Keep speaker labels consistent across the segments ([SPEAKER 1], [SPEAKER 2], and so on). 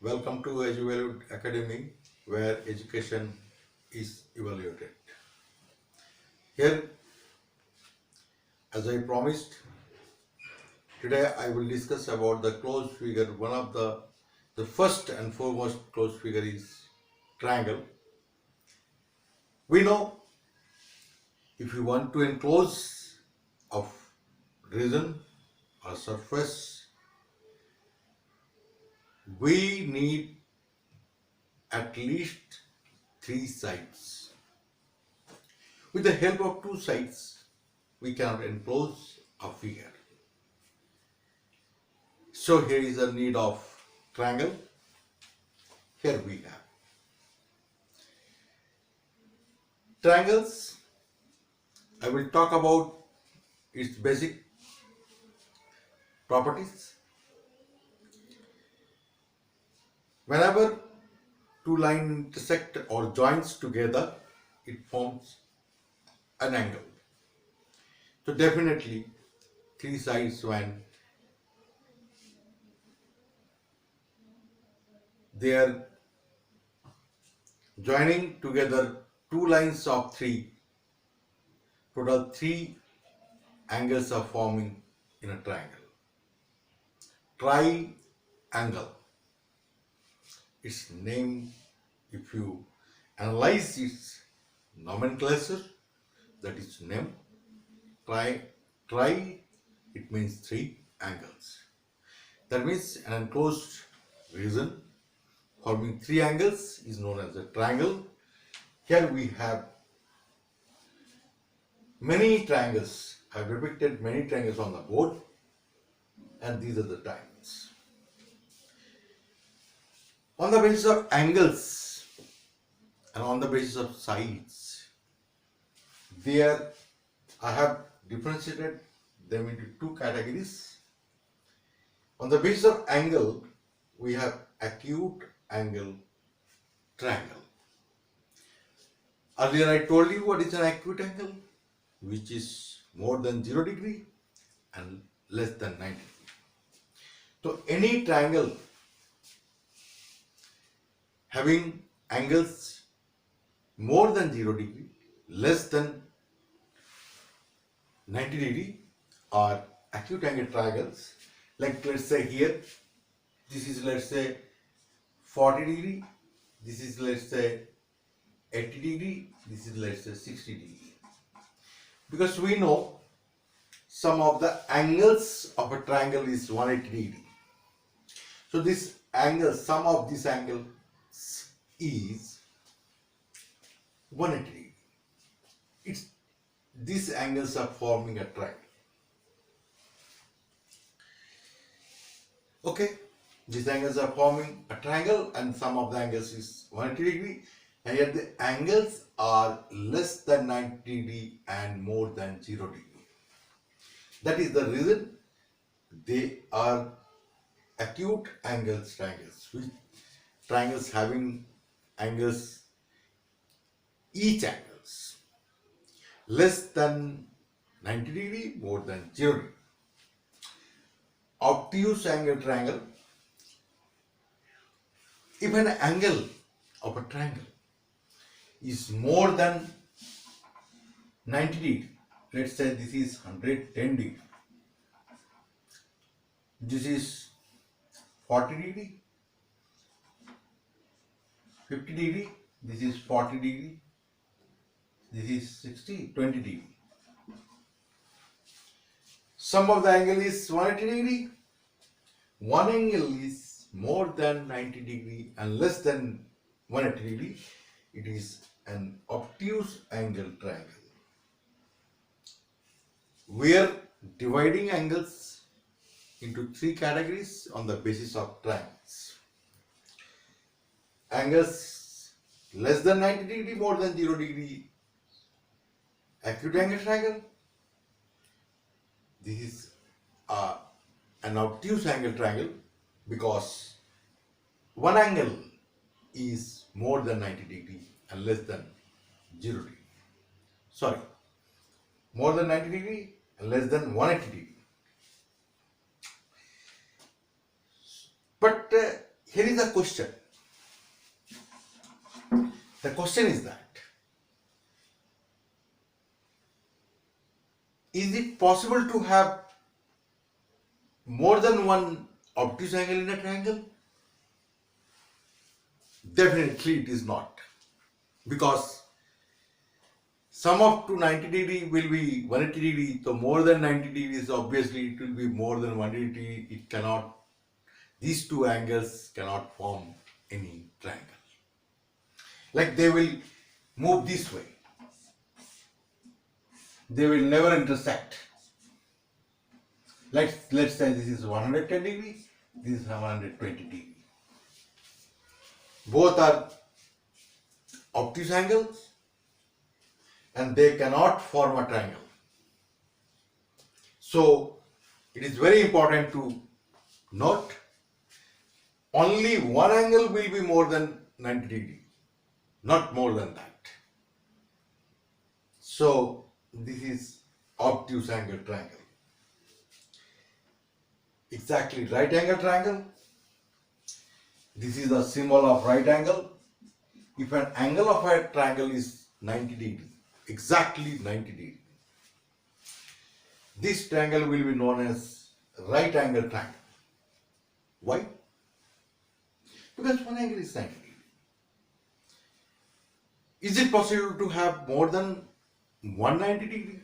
[SPEAKER 1] Welcome to EDU-VALUED Academy, where education is evaluated. Here, as I promised, today I will discuss about the closed figure. One of the first and foremost closed figure is triangle. We know if you want to enclose a region or surface, we need at least 3 sides. With the help of 2 sides, we cannot enclose a figure. So here is the need of triangle. Here we have triangles. I will talk about its basic properties. Whenever 2 lines intersect or joins together, it forms an angle. So definitely 3 sides when they are joining together 2 lines of 3, total 3 angles are forming in a triangle. Triangle. Its name, if you analyze its nomenclature, that is name. Tri, it means 3 angles. That means an enclosed region forming 3 angles is known as a triangle. Here we have many triangles. I have depicted many triangles on the board, and these are the triangles. On the basis of angles and on the basis of sides, there I have differentiated them into 2 categories. On the basis of angle, we have acute angle triangle. Earlier I told you what is an acute angle, which is more than 0 degree and less than 90 degree. So any triangle having angles more than 0 degree, less than 90 degree are acute angle triangles. Like let's say here, this is let's say 40 degree, this is let's say 80 degree, this is let's say 60 degree. Because we know some of the angles of a triangle is 180 degree. So this angle, sum of these angles is 180 degree. These angles are forming a triangle. Okay, these angles are forming a triangle and sum of the angles is 180 degree, and yet the angles are less than 90 degree and more than 0 degree. That is the reason they are acute angle triangles, which triangles having angles, each angles less than 90 degree, more than 0 degree. Obtuse angle triangle. If an angle of a triangle is more than 90 degree, let's say this is 110 degree, this is 40 degree, 50 degree, this is 40 degree, this is 60, 20 degree. Sum of the angle is 180 degree. One angle is more than 90 degree and less than 180 degree. It is an obtuse angle triangle. We are dividing angles into 3 categories on the basis of triangles. Angles less than 90 degree, more than 0 degree, acute angle triangle. This is an obtuse angle triangle because one angle is more than 90 degree and less than 0 degree. Sorry, more than 90 degree and less than 180 degree. But here is a question. The question is that, is it possible to have more than one obtuse angle in a triangle? Definitely it is not, because sum of 290 will be 180, so more than 90 degrees, obviously it will be more than 180. It cannot, these two angles cannot form any triangle. Like they will move this way. They will never intersect. Let's say this is 110 degrees, this is 120 degrees. Both are obtuse angles and they cannot form a triangle. So it is very important to note, only one angle will be more than 90 degrees, not more than that. So this is obtuse angle triangle. Exactly right angle triangle. This is the symbol of right angle. If an angle of a triangle is 90 degrees, exactly 90 degrees, this triangle will be known as right angle triangle. Why? Because one angle is 90 degrees. Is it possible to have more than 190 degrees?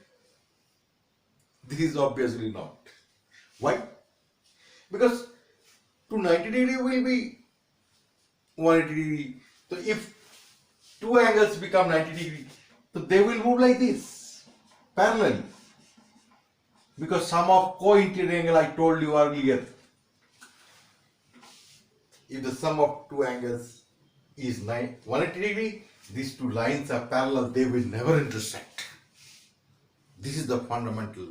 [SPEAKER 1] This is obviously not. Why? Because 290 degree will be 180 degree. So if two angles become 90 degree, so they will move like this, parallel. Because sum of co-interior angle, I told you earlier, if the sum of two angles is 180 degree, these two lines are parallel, they will never intersect. This is the fundamental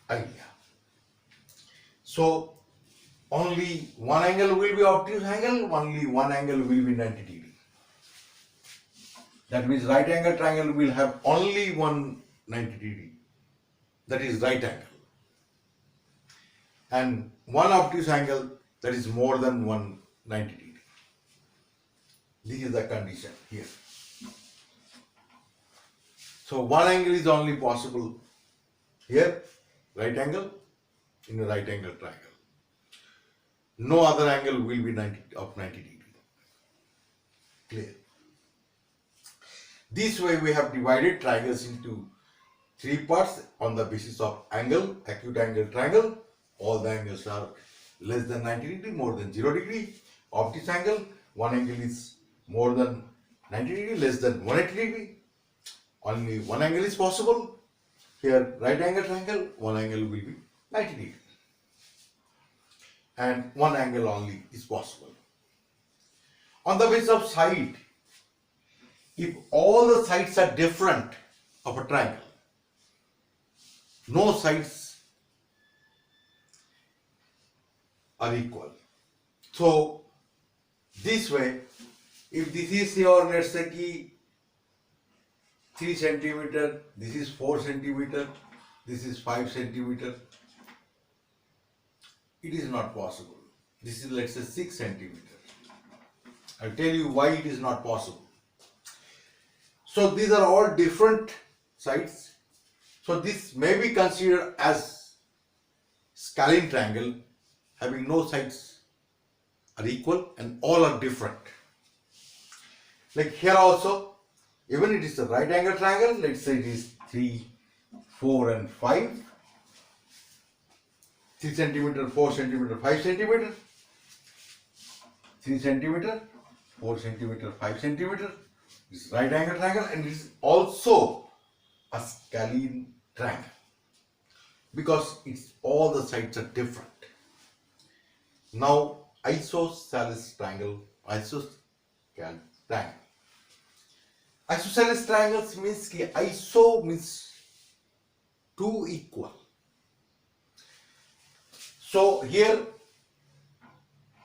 [SPEAKER 1] idea. So only one angle will be obtuse angle, only one angle will be 90 degree. That means right angle triangle will have only one 90 degree. That is right angle. And one obtuse angle, that is more than 190 degree. This is the condition here. So one angle is only possible here, right angle, in a right angle triangle. No other angle will be 90 degree. Clear? This way we have divided triangles into three parts on the basis of angle, acute angle triangle. All the angles are less than 90 degree, more than 0 degree. Obtuse angle, one angle is more than 90 degree, less than 180 degree. Only one angle is possible. Here, right angle triangle, one angle will be 90 degree. And one angle only is possible. On the basis of side, if all the sides are different of a triangle, no sides are equal. So this way, if this is your, let's say, 3 centimeter, this is 4 centimeter, this is 5 centimeter, it is not possible. This is, let's say, 6 centimeter. I'll tell you why it is not possible. So these are all different sides. So this may be considered as scalene triangle, having no sides are equal and all are different. Like here also, even it is a right angle triangle, let's say it is 3, 4 and 5. 3 centimeter, 4 centimeter, 5 centimeter. 3 centimeter, 4 centimeter, 5 centimeter. This is right angle triangle and it is also a scalene triangle because it's all the sides are different. Now isosceles triangle, isosceles triangle. Isosceles triangles means ki iso means two equal. So here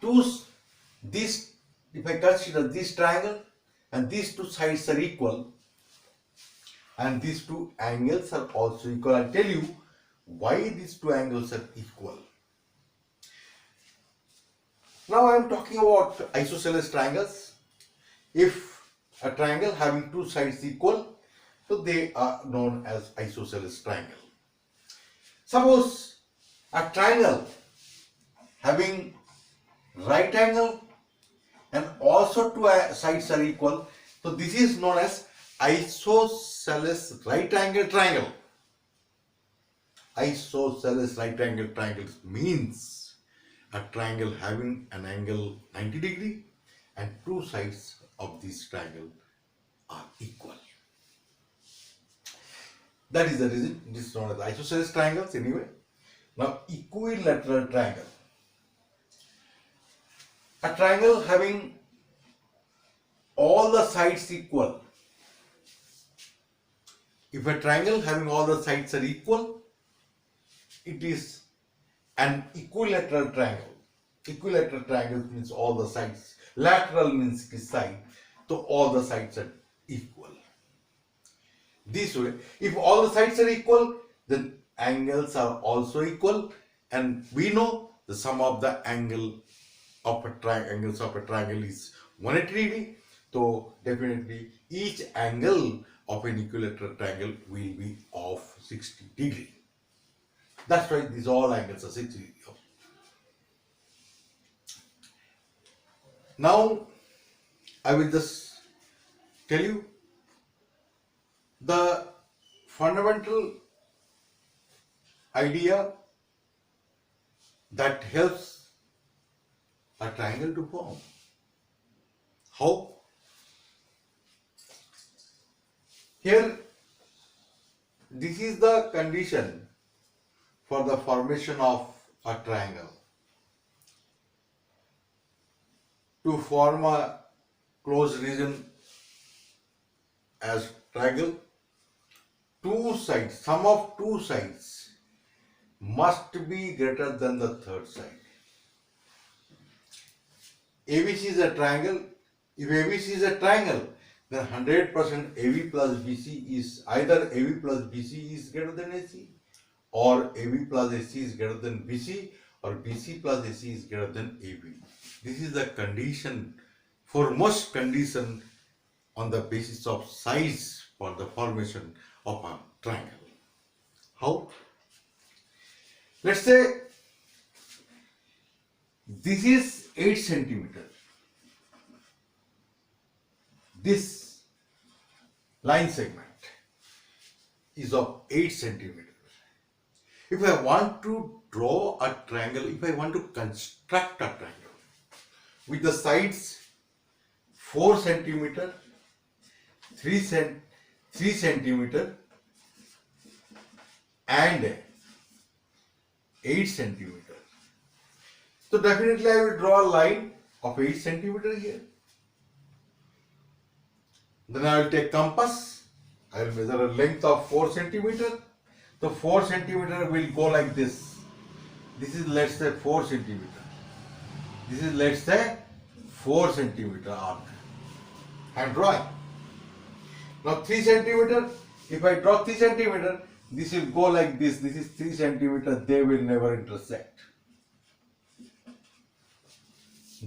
[SPEAKER 1] this, if I consider this triangle and these two sides are equal and these two angles are also equal. I'll tell you why these two angles are equal. Now I am talking about isosceles triangles. If a triangle having two sides equal, so they are known as isosceles triangle. Suppose a triangle having right angle and also two sides are equal, so this is known as isosceles right angle triangle. Isosceles right angle triangles means a triangle having an angle 90 degree and two sides of this triangle are equal. That is the reason this is known as isosceles triangles anyway. Now equilateral triangle. A triangle having all the sides equal. If a triangle having all the sides are equal, it is an equilateral triangle. Equilateral triangle means all the sides. Lateral means this side. So all the sides are equal. This way, if all the sides are equal, then angles are also equal, and we know the sum of the angles of a triangle is 180 degree. So definitely each angle of an equilateral triangle will be of 60 degree. That's why these all angles are 60 degree. Now I will just tell you the fundamental idea that helps a triangle to form. How? Here, this is the condition for the formation of a triangle. To form a closed region as triangle, two sides, sum of two sides must be greater than the third side. ABC is a triangle. If ABC is a triangle, then 100% AB plus BC is either AB plus BC is greater than AC, or AB plus AC is greater than BC, or BC plus AC is greater than AB. This is the condition, foremost condition on the basis of size for the formation of a triangle. How? Let's say this is 8 centimeter. This line segment is of 8 centimeter. If I want to draw a triangle, if I want to construct a triangle with the sides 4 centimeter, 3 centimeter and 8 centimeter. So definitely I will draw a line of 8 centimeter here. Then I will take compass. I will measure a length of 4 centimeter. So 4 centimeter will go like this. This is, let's say, 4 centimeter. This is, let's say, 4 centimeter arc. I am drawing. Now 3 centimeter. If I draw 3 centimeter, this will go like this. This is 3 centimeter. They will never intersect.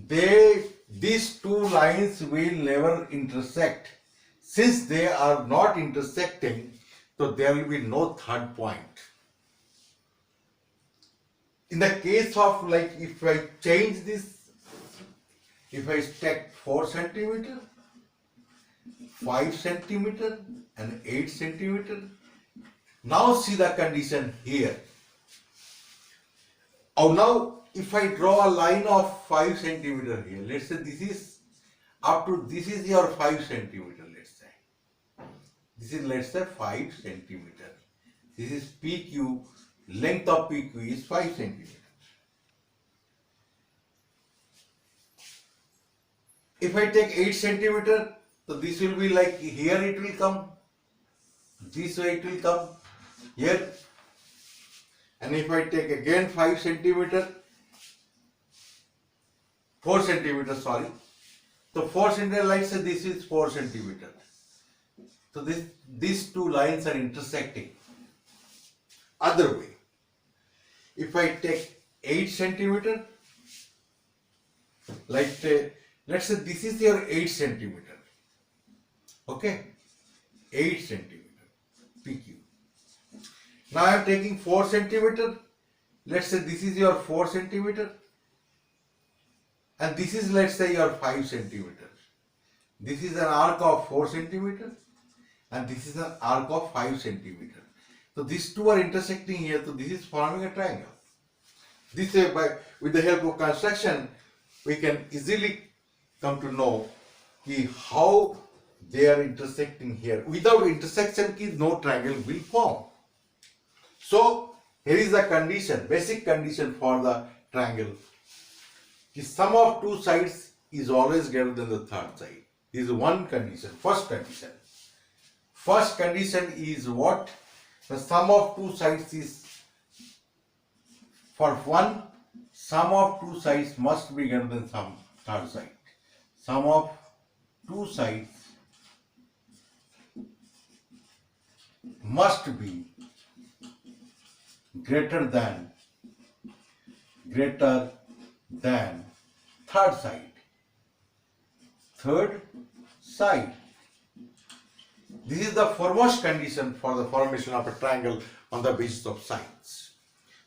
[SPEAKER 1] These two lines will never intersect. Since they are not intersecting, so there will be no third point. In the case of, like, if I change this, if I take 4 centimeter, 5 centimeter and 8 centimeter, now see the condition here. Oh, now if I draw a line of 5 centimeter here, let's say this is up to, this is your 5 centimeter, let's say. This is, let's say, 5 centimeter. This is PQ, length of PQ is 5 centimeter. If I take 8 centimeter, so this will be like, here it will come, this way it will come, here. And if I take again 5 centimeter, 4 centimeter, sorry. So 4 centimeter, let's say this is 4 centimeter. So these two lines are intersecting. Other way, if I take 8 centimeter, Like let's say this is your 8 centimeter. Okay, 8 centimeter PQ. Now I am taking 4 centimeter. Let's say this is your 4 centimeter, and this is, let's say, your 5 centimeter. This is an arc of 4 centimeter, and this is an arc of 5 centimeter. So these two are intersecting here, so this is forming a triangle. This way, with the help of construction, we can easily come to know how they are intersecting here. Without intersection, no triangle will form. So here is the condition, basic condition for the triangle. The sum of two sides is always greater than the third side. This is one condition, first condition. First condition is what? The sum of two sides is, for one, sum of two sides must be greater than some third side. Sum of two sides must be greater than third side. Third side. This is the foremost condition for the formation of a triangle on the basis of sides.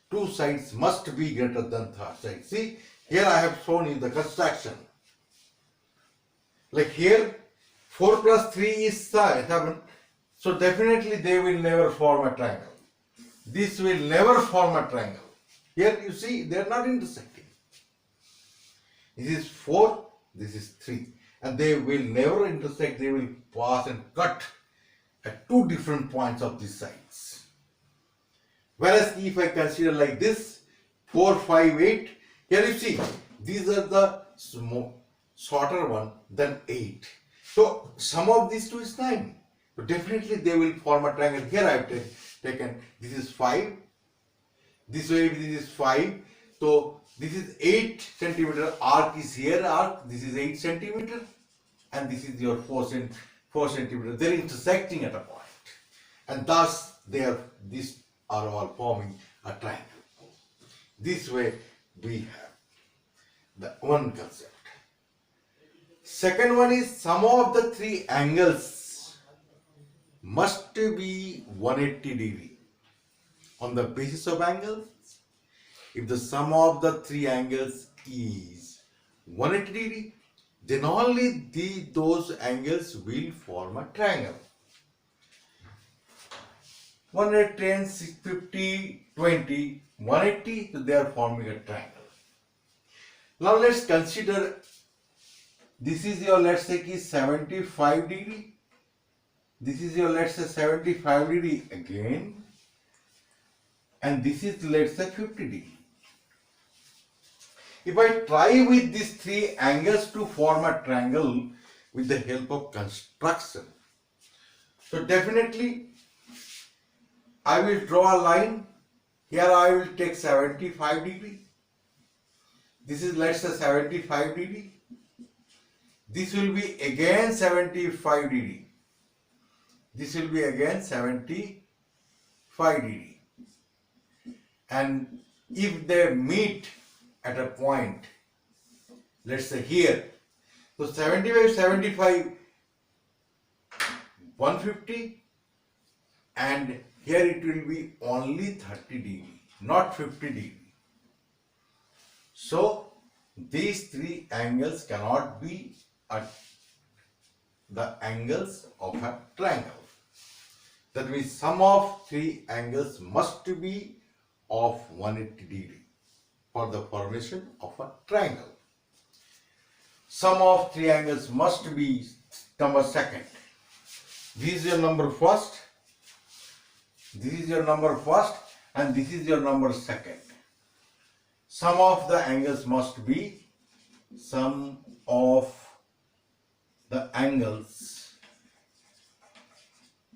[SPEAKER 1] Two sides must be greater than third side. See, here I have shown you the construction. Like here, 4 plus 3 is 7. So definitely they will never form a triangle. This will never form a triangle. Here you see, they are not intersecting. This is 4, this is 3. And they will never intersect, they will pass and cut at two different points of these sides. Whereas if I consider like this, 4, 5, 8, here you see, these are the shorter one than 8. So sum of these two is 9. So definitely they will form a triangle. Here I have taken, this is 5, this way this is 5. So this is 8 centimeter arc is here, arc, this is 8 centimeter, and this is your 4 centimeter. They are intersecting at a point, and thus these are all forming a triangle. This way we have the one concept. Second one is sum of the three angles must be 180 degree. On the basis of angles, if the sum of the three angles is 180 degree, then only those angles will form a triangle. 110, 50, 20, 180, so they are forming a triangle. Now let's consider, this is your, let's say, 75 degree. This is your, let's say, 75 degree again. And this is, let's say, 50 degree. If I try with these three angles to form a triangle with the help of construction, so definitely I will draw a line. Here I will take 75 degree. This is, let's say, 75 degree. This will be again 75 degree. This will be again 75 degree. And if they meet at a point, let's say here, so 75, 75, 150, and here it will be only 30 degree, not 50 degree. So these three angles cannot be the angles of a triangle. That means sum of three angles must be of 180 degree for the formation of a triangle. Sum of three angles must be number second. This is your number first, this is your number first, and this is your number second. Sum of the angles must be, sum of the angles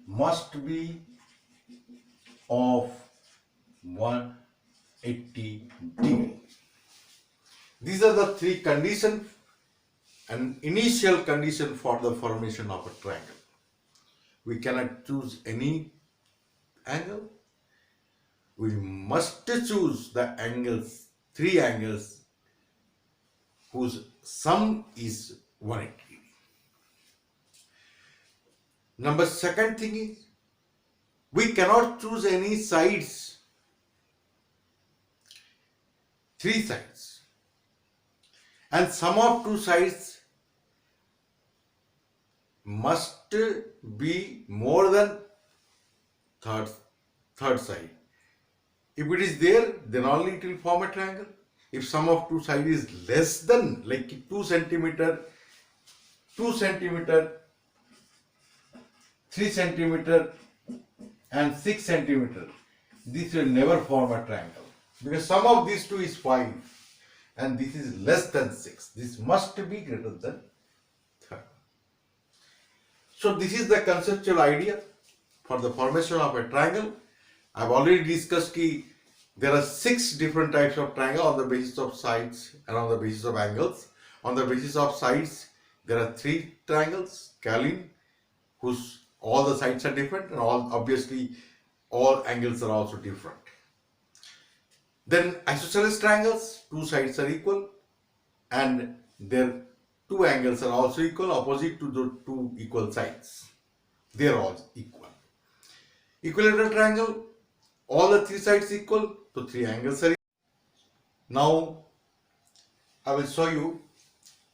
[SPEAKER 1] must be of 180 degree. These are the three conditions, an initial condition for the formation of a triangle. We cannot choose any angle. We must choose the angles, three angles, whose sum is 180 degree. Number second thing is, we cannot choose any sides, three sides, and sum of two sides must be more than third side. If it is there, then only it will form a triangle. If sum of two sides is less than, like 2 centimeter, 2 centimeter, 3 centimeter and 6 centimeter, this will never form a triangle, because sum of these two is 5 and this is less than 6. This must be greater than 3. So this is the conceptual idea for the formation of a triangle. I have already discussed that there are 6 different types of triangle on the basis of sides and on the basis of angles. On the basis of sides, there are 3 triangles: Gallin, whose all the sides are different, and obviously all angles are also different. Then isosceles triangles, 2 sides are equal and their 2 angles are also equal, opposite to the 2 equal sides. They are all equal. Equilateral triangle, all the 3 sides equal, so 3 angles are equal. Now I will show you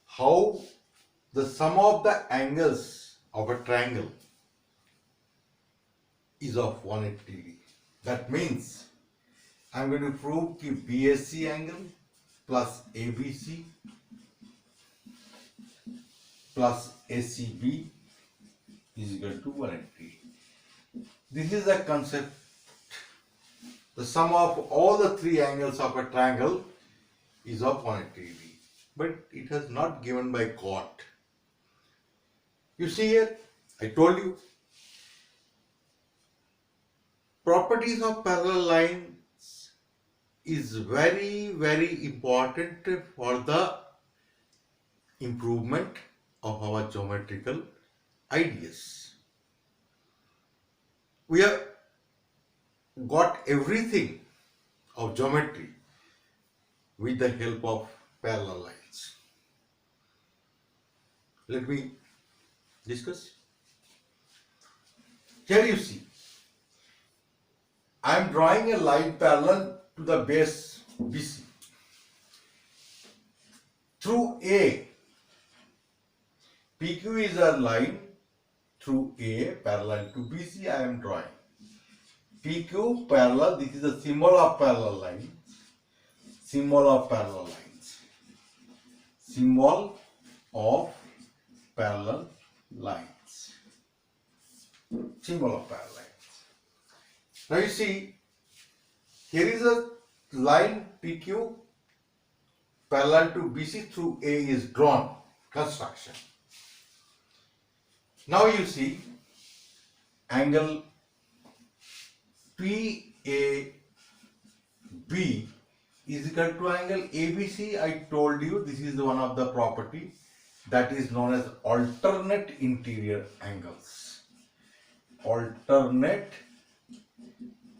[SPEAKER 1] how the sum of the angles of a triangle is of 180 degree. That means I am going to prove that BAC angle plus ABC plus ACB is equal to 180. This is the concept. The sum of all the 3 angles of a triangle is of 180 degree, but it has not given by God. You see here, I told you, properties of parallel lines is very, very important for the improvement of our geometrical ideas. We have got everything of geometry with the help of parallel lines. Let me discuss. Here you see, I am drawing a line parallel to the base BC. Through A, PQ is a line through A parallel to BC. I am drawing PQ parallel. This is the symbol of parallel lines. Symbol of parallel lines. Symbol of parallel lines. Symbol of parallel lines. Now you see, here is a line PQ parallel to BC through A is drawn. Construction. Now you see, angle PAB is equal to angle ABC. I told you this is one of the property that is known as alternate interior angles. Alternate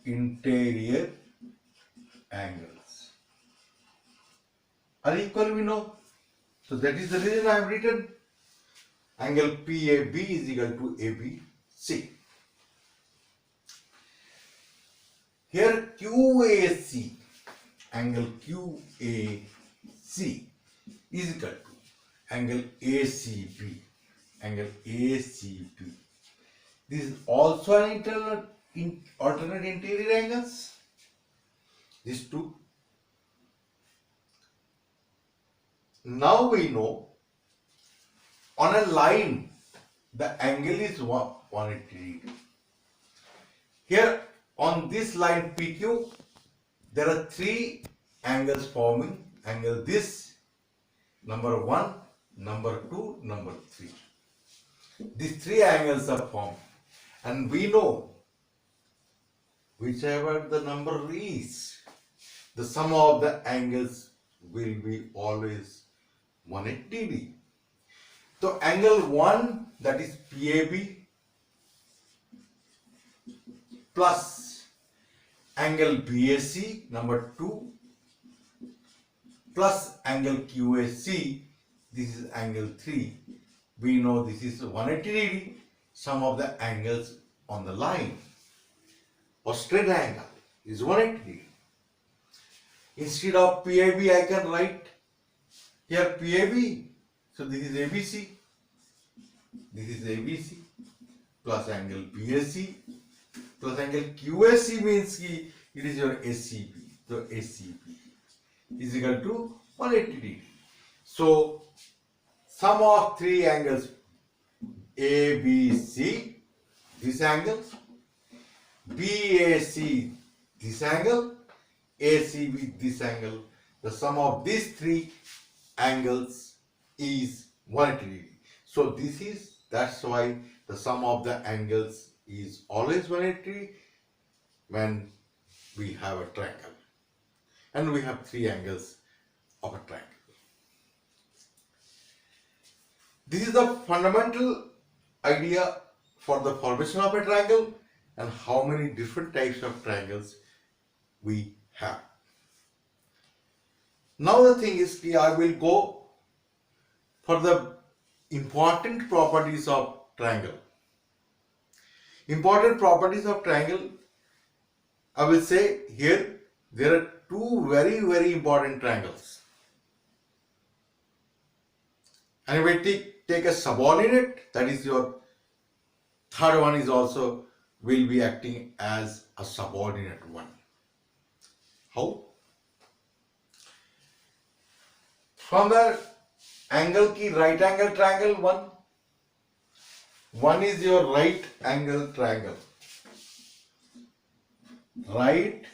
[SPEAKER 1] interior angles are equal, we know. So that is the reason I have written angle PAB is equal to ABC. Here QAC, angle QAC is equal to angle ACB, angle ACB. This is also an alternate interior angles. These two. Now we know on a line the angle is 180 degree. Here on this line PQ, there are 3 angles forming. Angle this, number 1, number 2, number 3. These 3 angles are formed, and we know whichever the number is, the sum of the angles will be always 180 degree. So angle 1, that is PAB, plus angle BAC, number 2, plus angle QAC, this is angle 3. We know this is 180 degree, sum of the angles on the line or straight angle is 180 degree. Instead of PAB, I can write here PAB. So this is ABC, this is ABC plus angle BAC plus angle QAC means it is your ACB. So ACB is equal to 180 degree. So sum of three angles ABC, this angle, BAC, this angle, ACB, this angle, the sum of these three angles is 180 degree. So that's why the sum of the angles is always 180 degree when we have a triangle. And we have three angles of a triangle. This is the fundamental idea for the formation of a triangle and how many different types of triangles we have. Now the thing is, I will go for the important properties of triangle. Important properties of triangle, I will say here there are two very important triangles. And if we take a subordinate, that is your third one is also will be acting as a subordinate one. How? From the angle ki right angle triangle one is your right angle triangle. Right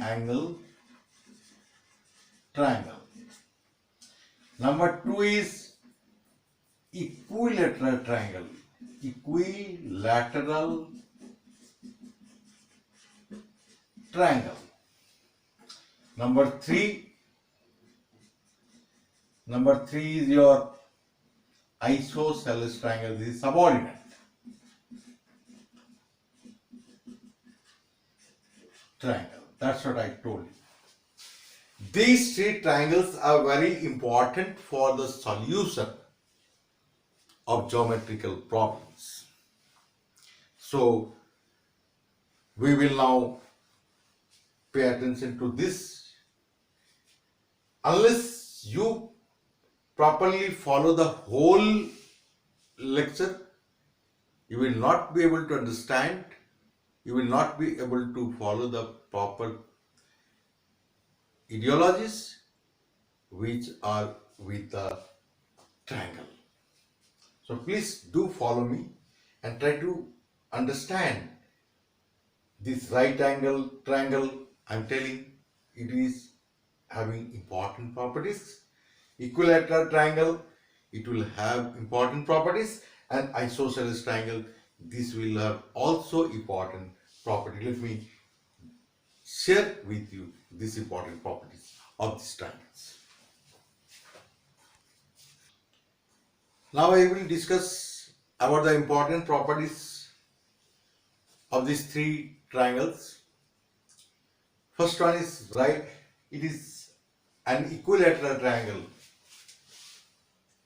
[SPEAKER 1] angle triangle. Number two is equilateral triangle. Equilateral triangle. Number three is your isosceles triangle. This is subordinate. Triangle. That's what I told you. These three triangles are very important for the solution of geometrical problems. So we will now pay attention to this. Unless you properly follow the whole lecture, you will not be able to understand, you will not be able to follow the proper ideologies which are with the triangle. So please do follow me and try to understand this right angle triangle. I am telling it is having important properties. Equilateral triangle, it will have important properties, and isosceles triangle, this will have also important property. Let me share with you these important properties of these triangles. Now I will discuss about the important properties of these three triangles. First one is right, it is an equilateral triangle.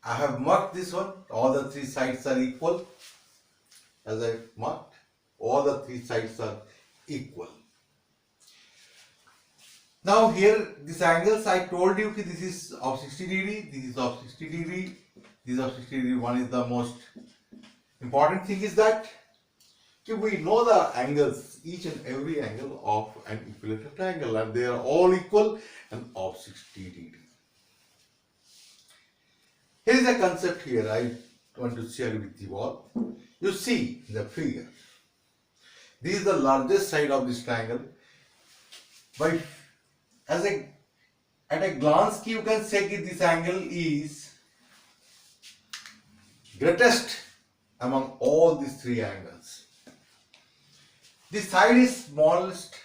[SPEAKER 1] I have marked this one, all the three sides are equal. As I marked, all the three sides are equal. Now here, these angles I told you this is of 60 degree, this is of 60 degree, this is of 60 degree. One is the most important thing is that we know the angles, each and every angle of an equilateral triangle, and they are all equal and of 60 degree. Here is a concept here I want to share with you all. You see the figure. This is the largest side of this triangle. At a glance, you can say that this angle is greatest among all these three angles. This side is smallest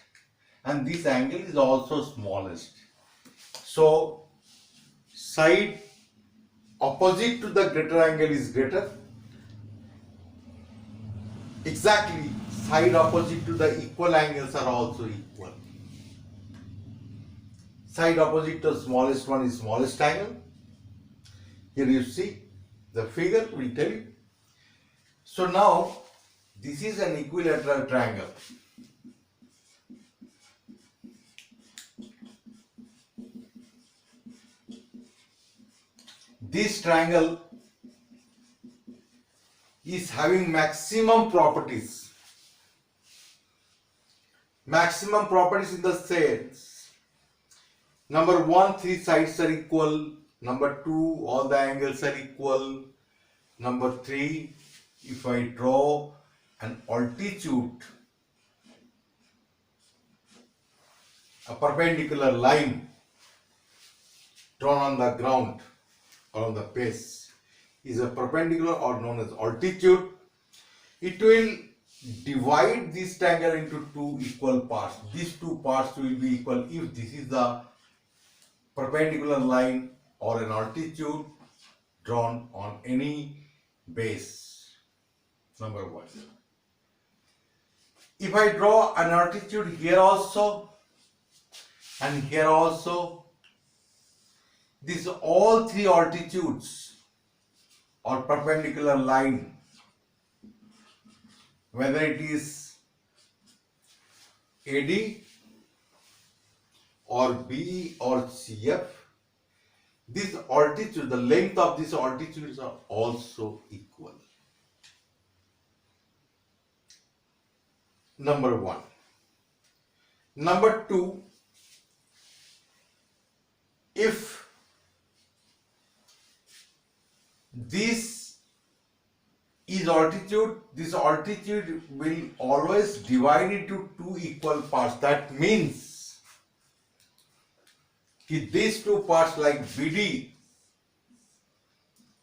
[SPEAKER 1] and this angle is also smallest. So side opposite to the greater angle is greater. Exactly, side opposite to the equal angles are also equal. side opposite to smallest one is smallest angle. Here you see the figure will tell you. So now this is an equilateral triangle. This triangle is having maximum properties. Maximum properties in the sense, number one, three sides are equal. Number two, all the angles are equal. Number three, if I draw an altitude, a perpendicular line drawn on the ground or on the base is a perpendicular or known as altitude, it will divide this triangle into two equal parts. These two parts will be equal if this is the perpendicular line or an altitude drawn on any base. Number one. If I draw an altitude here also and here also, these all three altitudes or perpendicular line, whether it is AD or BE or CF, this altitude, the length of these altitudes are also equal. Number one. Number two, if this is altitude, this altitude will always divide into two equal parts. That means these two parts like BD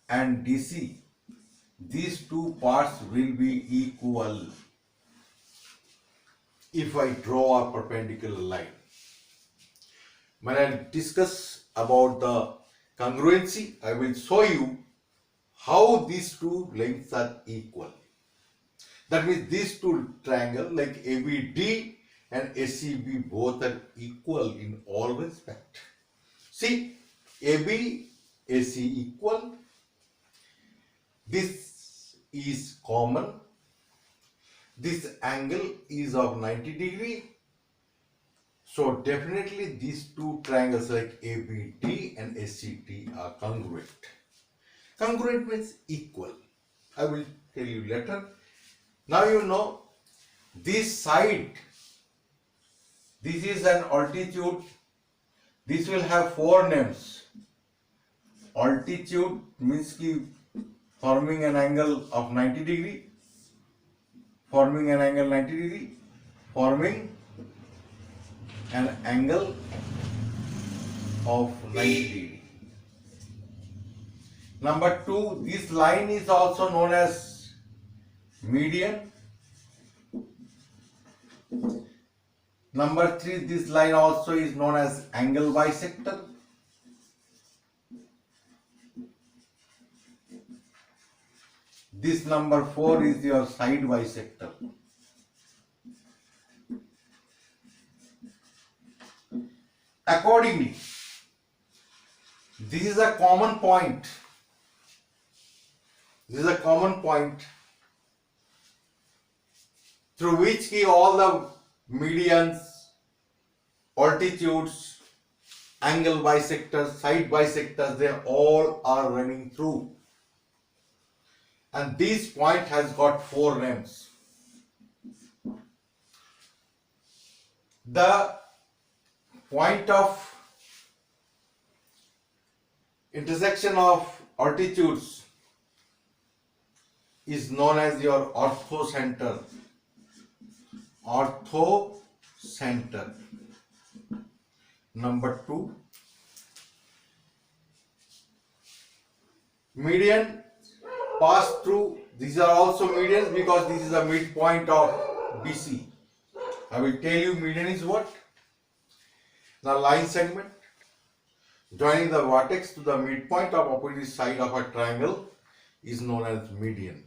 [SPEAKER 1] and DC, these two parts will be equal if I draw a perpendicular line. When I discuss about the congruency, I will show you how these two lengths are equal. That means these two triangles like ABD and ACB both are equal in all respect. See, AB, AC equal. This is common. This angle is of 90 degree. So definitely these two triangles like ABD and ACD are congruent. Congruent means equal. I will tell you later. Now you know this side, this is an altitude. This will have four names. Altitude means forming an angle of 90 degree, forming an angle 90 degree, forming an angle of 90 degree. Number two, this line is also known as median. Number three, this line also is known as angle bisector. This number four is your side bisector. Accordingly, this is a common point. This is a common point through which all the medians, altitudes, angle bisectors, side bisectors, they all are running through. And this point has got four names. The point of intersection of altitudes is known as your orthocenter. Orthocenter. Number two, median pass through. These are also medians because this is a midpoint of BC. I will tell you median is what? The line segment joining the vertex to the midpoint of opposite side of a triangle is known as median.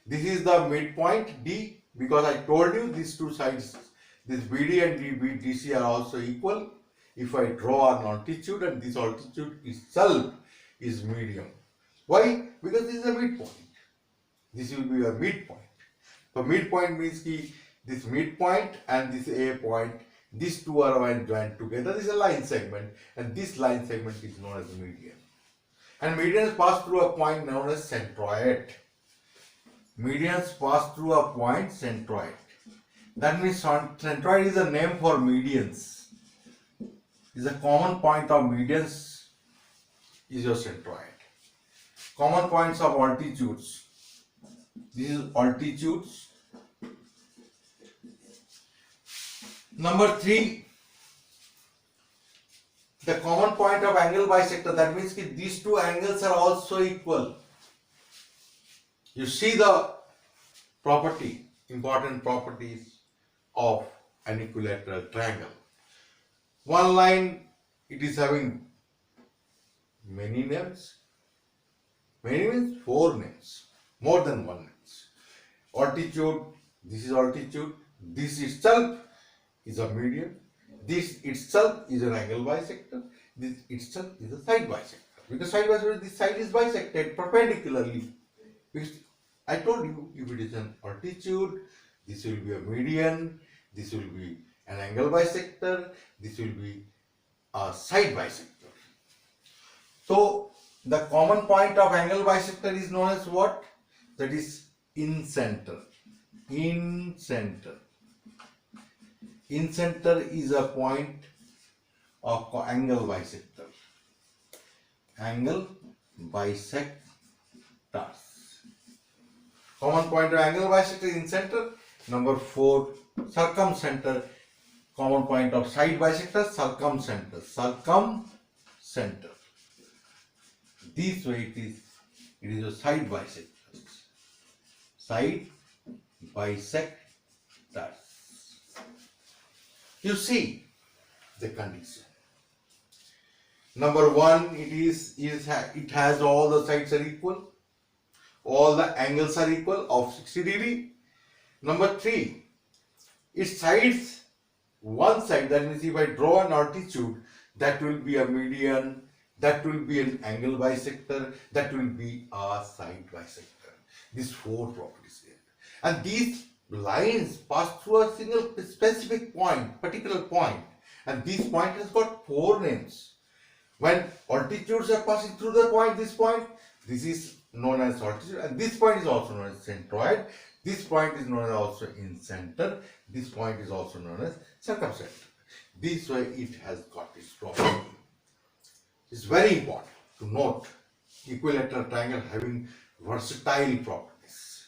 [SPEAKER 1] This is the midpoint D, because I told you these two sides, this BD and DC are also equal. if I draw an altitude and this altitude itself is medium. Why? Because this is a midpoint. This will be a midpoint. So midpoint means ki this midpoint and this A point, these two are joined together. This is a line segment, and this line segment is known as median. And medians pass through a point known as centroid. Medians pass through a point centroid. That means centroid is a name for medians. Is a common point of medians is your centroid. Common points of altitudes. This is altitudes. Number 3, the common point of angle bisector. That means that these two angles are also equal. You see the property, important properties of an equilateral triangle. One line, it is having many names. Many means 4 names, more than 1 names. Altitude, this is altitude. This itself is a median. This itself is an angle bisector. This itself is a side bisector. Because side bisector, this side is bisected perpendicularly. Because I told you, if it is an altitude, this will be a median, this will be an angle bisector, this will be a side bisector. So, the common point of angle bisector is known as what? That is in center. In center. In center is a point of angle bisector. Angle bisectors. Common point of angle bisector is in center. Number 4, circumcenter. Common point of side bisector, circumcenter. Circumcenter. This way it is a side bisector. Side bisectors. You see the condition. Number 1, it has all the sides are equal, all the angles are equal of 60 degree. Number 3, its sides, one side, that means if I draw an altitude, that will be a median, that will be an angle bisector, that will be a side bisector. These 4 properties here. And these lines pass through a single specific point, particular point, and this point has got 4 names. When altitudes are passing through the point, this is known as altitude, and this point is also known as centroid. This point is known as also in center. This point is also known as circumcenter. This way it has got its property. It's very important to note equilateral triangle having versatile properties.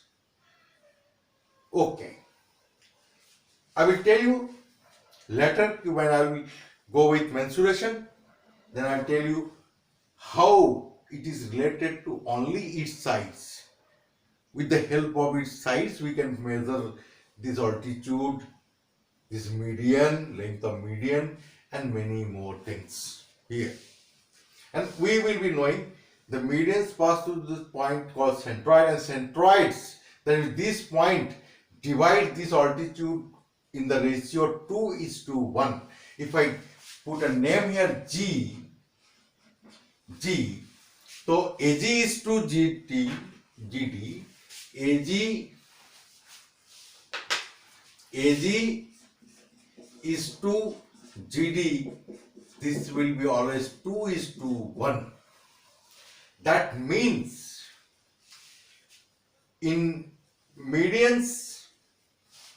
[SPEAKER 1] Okay, I will tell you later when I will go with mensuration, then I will tell you how it is related to only its sides. With the help of its sides, we can measure this altitude, this median, length of median, and many more things here. And we will be knowing the medians pass through this point called centroid, and centroids, that is this point, divide this altitude in the ratio 2:1. If I put a name here G, so AG is to GD, AG is to GD, this will be always 2:1. That means in medians,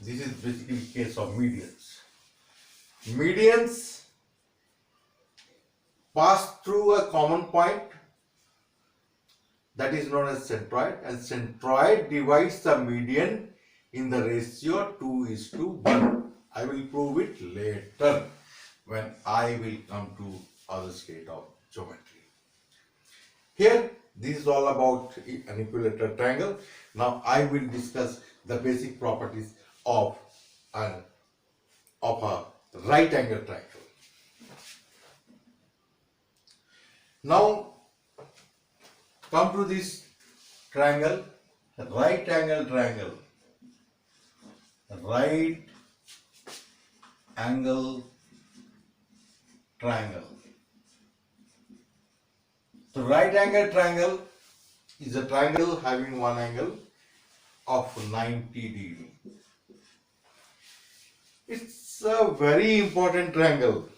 [SPEAKER 1] this is basically case of medians. Medians pass through a common point that is known as centroid, and centroid divides the median in the ratio 2:1. I will prove it later when I will come to other state of geometry. Here, this is all about an equilateral triangle. Now I will discuss the basic properties of a right angle triangle. Now come to this triangle, right angle triangle. Right angle triangle. So right angle triangle is a triangle having one angle of 90 degree. It's a very important triangle.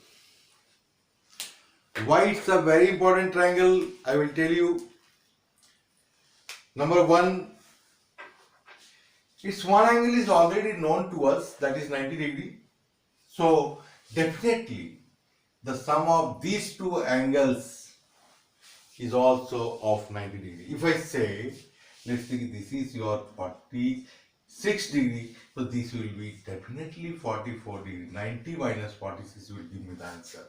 [SPEAKER 1] Why it's a very important triangle, I will tell you. Number one, its one angle is already known to us, that is 90 degree. So definitely the sum of these two angles is also of 90 degree. If I say, let's think this is your 46 degree, so this will be definitely 44 degree. 90 minus 46 will give me the answer.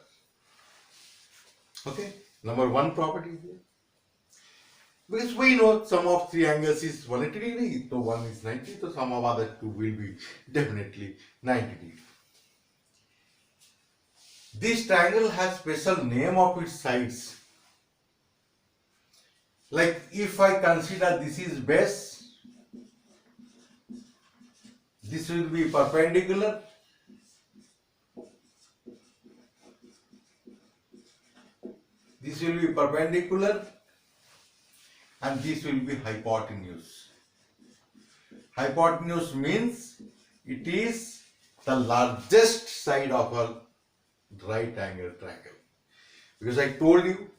[SPEAKER 1] Okay, number one property is there. Because we know sum of three angles is 180 degree, so one is 90, so sum of other two will be definitely 90 degree. This triangle has special name of its sides. Like if I consider this is base, this will be perpendicular, this will be perpendicular, and this will be hypotenuse. Hypotenuse means it is the largest side of a right angle triangle. Because I told you,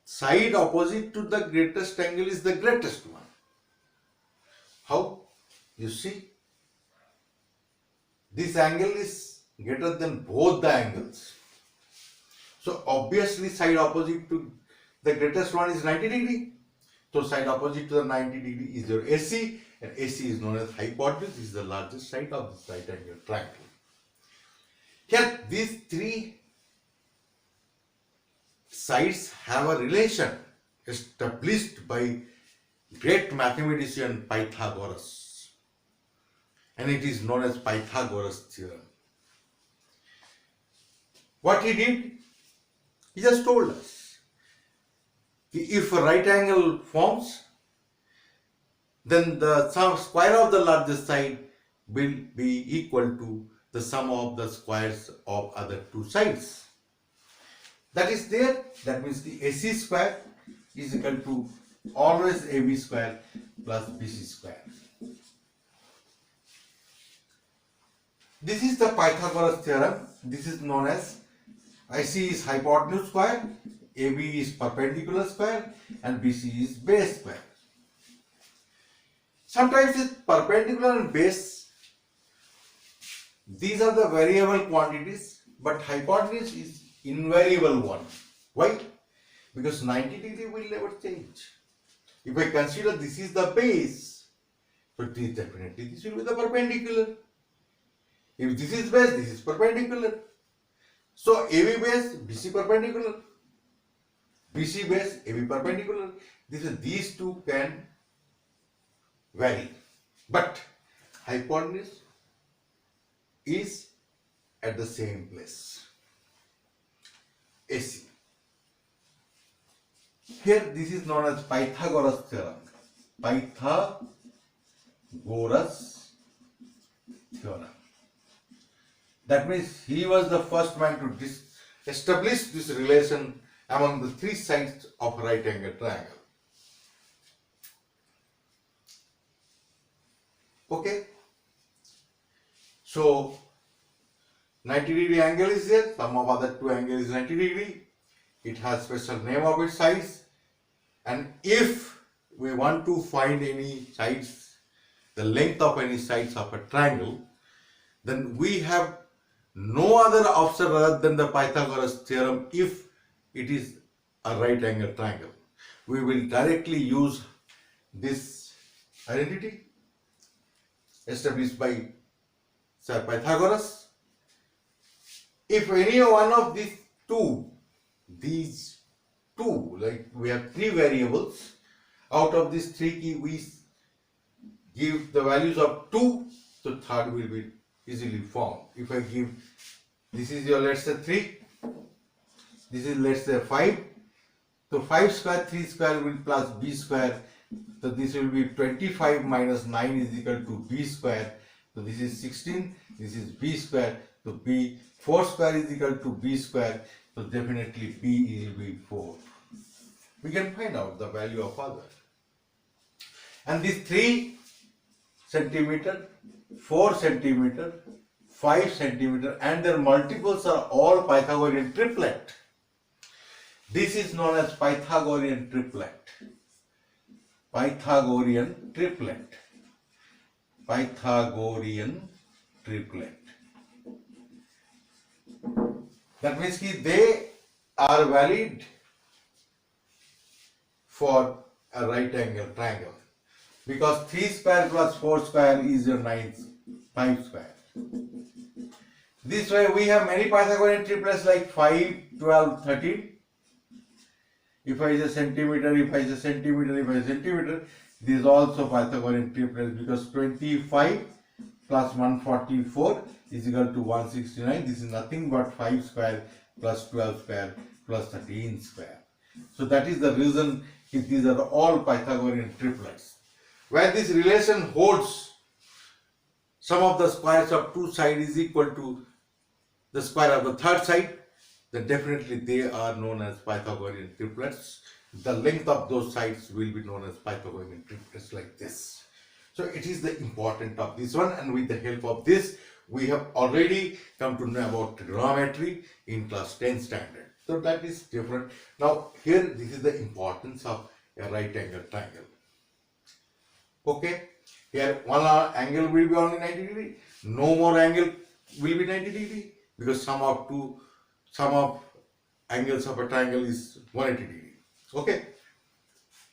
[SPEAKER 1] side opposite to the greatest angle is the greatest one. How? You see, this angle is greater than both the angles. So obviously side opposite to the greatest one is 90 degree. So side opposite to the 90 degree is your AC, and AC is known as hypotenuse. This is the largest side of this right angle triangle. Here these three sides have a relation established by great mathematician Pythagoras, and it is known as Pythagoras Theorem. What he did? He just told us, if a right angle forms, then the square of the largest side will be equal to the sum of the squares of other two sides. That is there. That means the AC square is equal to always AB square plus BC square. This is the Pythagoras theorem. This is known as IC is hypotenuse square, AB is perpendicular square, and BC is base square. Sometimes it's perpendicular and base. These are the variable quantities, but hypotenuse is invariable one. Why? Because 90 degree will never change. If I consider this is the base, so this definitely this will be the perpendicular. If this is base, this is perpendicular. So AB base, BC perpendicular. BC base, AB perpendicular. These two can vary, but hypotenuse is at the same place. AC. Here this is known as Pythagoras theorem. Pythagoras theorem. That means he was the first man to establish this relation among the three sides of a right angle triangle. Okay. So 90 degree angle is there, sum of other two angles is 90 degree. It has special name of its sides, and if we want to find any sides, the length of any sides of a triangle, then we have no other option other than the Pythagoras theorem. If it is a right angle triangle, we will directly use this identity established by Sir Pythagoras. If any one of these two, like we have three variables, out of these three we give the values of 2, so third will be easily formed. If I give, this is your, let's say 3, this is let's say 5, so 5 square, 3 square will plus b square, so this will be 25 minus 9 is equal to b square, so this is 16, this is b square, So B 4 square is equal to B square. So definitely B will be 4. We can find out the value of other. And these 3 centimeter, 4 centimeter, 5 centimeter and their multiples are all Pythagorean triplet. This is known as Pythagorean triplet. Pythagorean triplet. Pythagorean triplet. That means they are valid for a right angle triangle because 3 square plus 4 square is your 5 square. This way we have many Pythagorean triplets like 5, 12, 13. If I is a centimeter, if I is a centimeter, if I is a centimeter, this is also Pythagorean triplets because 25 plus 144 is equal to 169. This is nothing but 5 square plus 12 square plus 13 square. So that is the reason these are all Pythagorean triplets. Where this relation holds, sum of the squares of two sides is equal to the square of the third side, then definitely they are known as Pythagorean triplets. The length of those sides will be known as Pythagorean triplets like this. So it is the importance of this one, and with the help of this we have already come to know about trigonometry in class 10 standard. So that is different. Now here this is the importance of a right angle triangle. Okay, here one angle will be only 90 degree, no more angle will be 90 degree because sum of angles of a triangle is 180 degree. Okay,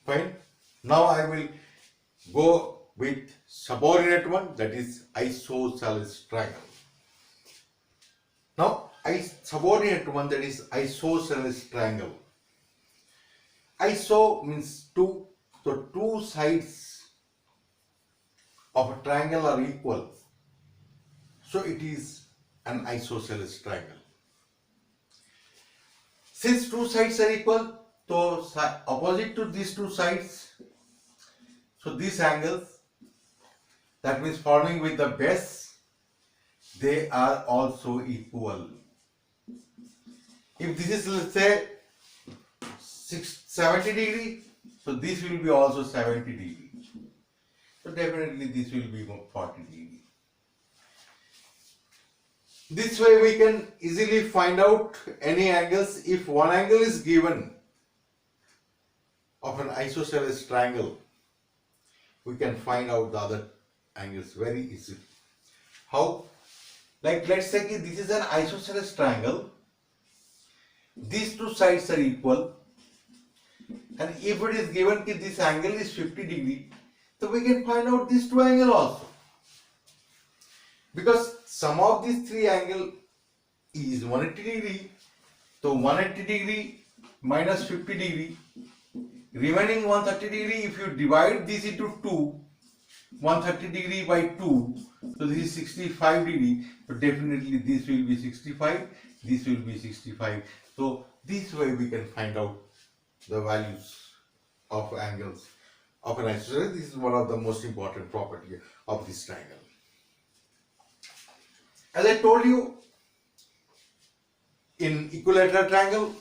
[SPEAKER 1] fine. Now I will go with subordinate one, that is isosceles triangle. Now subordinate one, that is isosceles triangle. Iso means two, so two sides of a triangle are equal, so it is an isosceles triangle. Since two sides are equal, so opposite to these two sides, so these angles, that means forming with the base, they are also equal. If this is, let's say, 70 degree, so this will be also 70 degree. So definitely this will be 40 degree. This way we can easily find out any angles. If one angle is given of an isosceles triangle, we can find out the other angles very easily. How? Like let's say this is an isosceles triangle. These two sides are equal, and if it is given that this angle is 50 degree, so we can find out these two angles also. Because sum of these three angles is 180 degree, so 180 degree minus 50 degree, remaining 130 degree, if you divide this into 2, 130 degree by 2, so this is 65 degree, so definitely this will be 65, this will be 65. So this way we can find out the values of angles of an isosceles. This is one of the most important property of this triangle. As I told you, in equilateral triangle,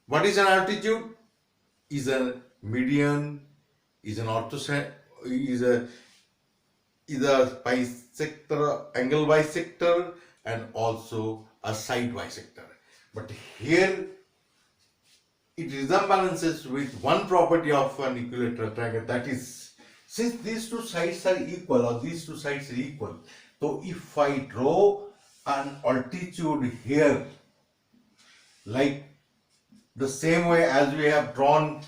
[SPEAKER 1] what is an altitude? Is a median, is an orthocenter, is a bisector, angle bisector, and also a side bisector. But here it resembles with one property of an equilateral triangle, that is, since these two sides are equal, or these two sides are equal, so if I draw an altitude here, like the same way as we have drawn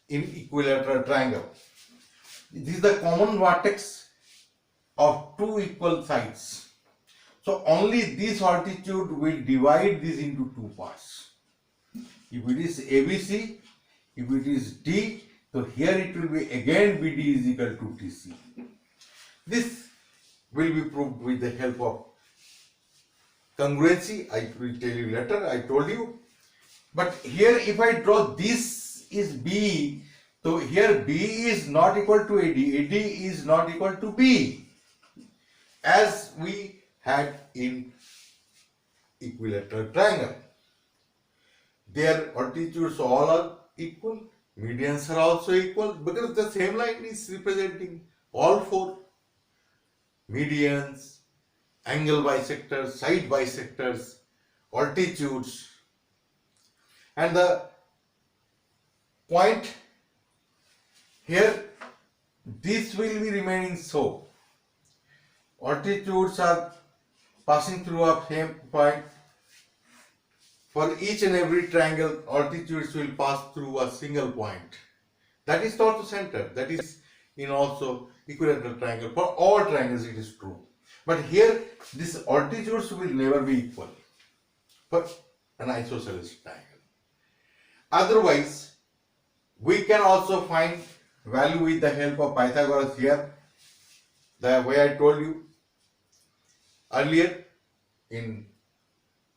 [SPEAKER 1] in equilateral triangle, this is the common vertex of two equal sides. So only this altitude will divide this into two parts. If it is ABC, if it is D, so here it will be again BD is equal to TC. This will be proved with the help of congruency. I will tell you later, I told you. But here if I draw this is B, so here B is not equal to AD, AD is not equal to B. As we had in equilateral triangle. Their altitudes all are equal, medians are also equal because the same line is representing all four medians, angle bisectors, side bisectors, altitudes, and the point here, this will be remaining so. Altitudes are passing through a same point. For each and every triangle, altitudes will pass through a single point. That is not the center. That is in also equilateral triangle. For all triangles it is true. But here, these altitudes will never be equal for an isosceles triangle. Otherwise, we can also find value with the help of Pythagoras Theorem. The way I told you earlier in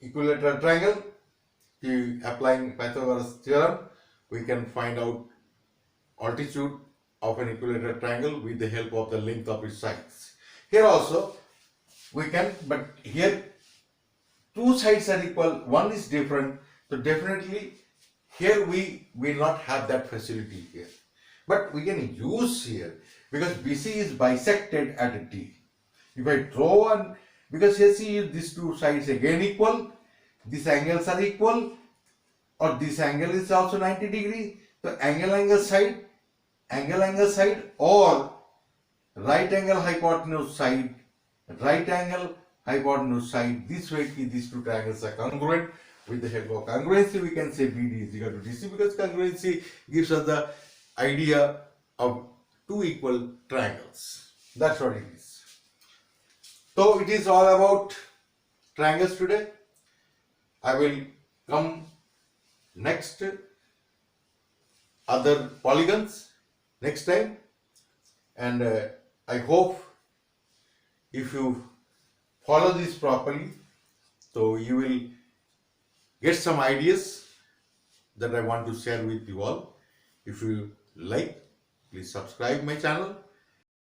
[SPEAKER 1] equilateral triangle, applying Pythagoras Theorem, we can find out altitude of an equilateral triangle with the help of the length of its sides. Here also we can, but here two sides are equal, one is different, so definitely here we will not have that facility here. But we can use here because BC is bisected at D. If I draw one, because here see these two sides again equal, these angles are equal, or this angle is also 90 degree. So angle side, or right angle hypotenuse side, this way these two triangles are congruent. With the help of congruency, we can say BD is equal to DC because congruency gives us the idea of two equal triangles. That's what it is. So it is all about triangles today. I will come next other polygons next time, and I hope if you follow this properly, so you will get some ideas that I want to share with you all. If you like, please subscribe my channel